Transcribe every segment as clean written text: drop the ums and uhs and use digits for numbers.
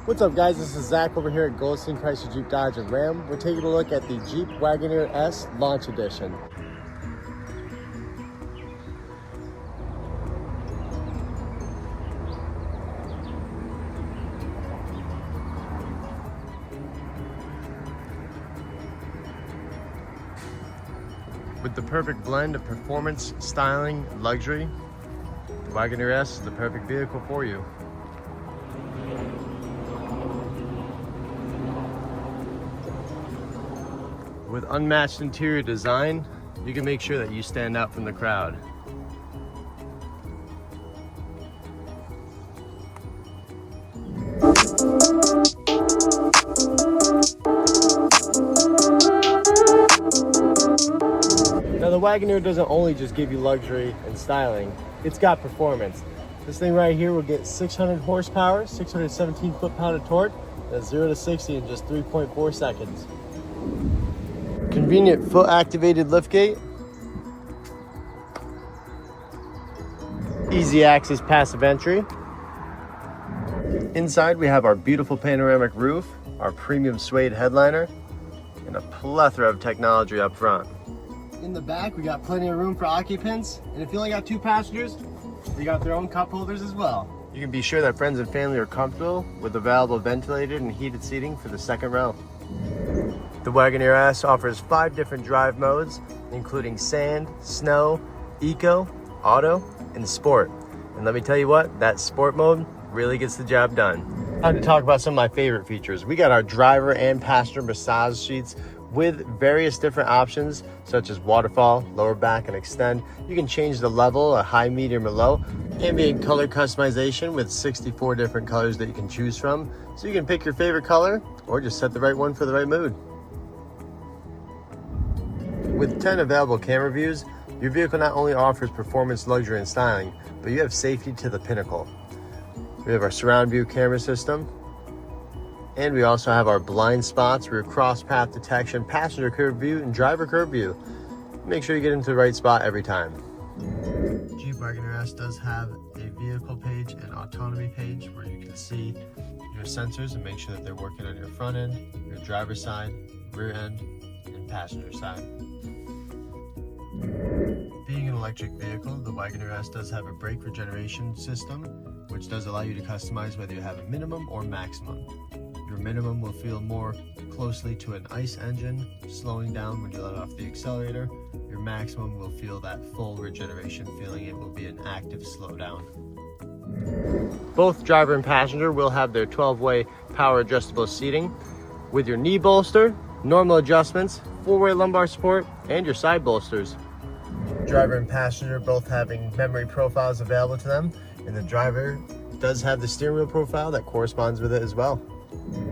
What's up guys, this is Zach over here at Goldstein Chrysler Jeep Dodge and Ram. We're taking a look at the Jeep Wagoneer S Launch Edition. With the perfect blend of performance, styling, and luxury, the Wagoneer S is the perfect vehicle for you. With unmatched interior design, you can make sure that you stand out from the crowd. Now the Wagoneer doesn't only just give you luxury and styling, it's got performance. This thing right here will get 600 horsepower, 617 foot-pound of torque, and 0 to 60 in just 3.4 seconds. Convenient foot-activated liftgate, easy access passive entry. Inside we have our beautiful panoramic roof, our premium suede headliner, and a plethora of technology up front. In the back we got plenty of room for occupants, and if you only got 2 passengers, they got their own cup holders as well. You can be sure that friends and family are comfortable with available ventilated and heated seating for the second row. The Wagoneer S offers 5 different drive modes, including sand, snow, eco, auto, and sport. And let me tell you what, that sport mode really gets the job done. Time to talk about some of my favorite features. We got our driver and passenger massage seats with various different options, such as waterfall, lower back, and extend. You can change the level, a high, medium, or low. Ambient color customization with 64 different colors that you can choose from. So you can pick your favorite color or just set the right one for the right mood. With 10 available camera views, your vehicle not only offers performance, luxury, and styling, but you have safety to the pinnacle. We have our surround view camera system, and we also have our blind spots, rear cross path detection, passenger curb view, and driver curb view. Make sure you get into the right spot every time. Jeep Wagoneer S does have a vehicle page and autonomy page where you can see your sensors and make sure that they're working on your front end, your driver's side, rear end, and passenger side. Being an electric vehicle, the Wagoneer S does have a brake regeneration system, which does allow you to customize whether you have a minimum or maximum. Your minimum will feel more closely to an ICE engine, slowing down when you let off the accelerator. Your maximum will feel that full regeneration feeling. It will be an active slowdown. Both driver and passenger will have their 12-way power adjustable seating with your knee bolster, normal adjustments, 4-way lumbar support, and your side bolsters. Driver and passenger both having memory profiles available to them, and the driver does have the steering wheel profile that corresponds with it as well.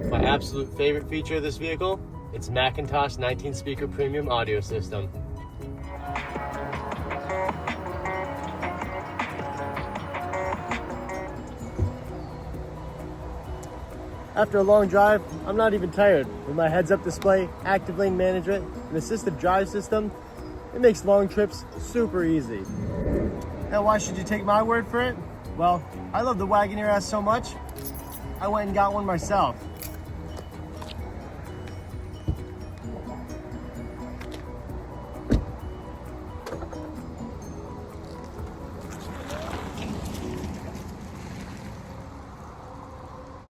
My absolute favorite feature of this vehicle, its Macintosh 19-speaker premium audio system. After a long drive, I'm not even tired. With my heads-up display, active lane management, and assistive drive system, it makes long trips super easy. Now, why should you take my word for it? Well, I love the Wagoneer S so much, I went and got one myself.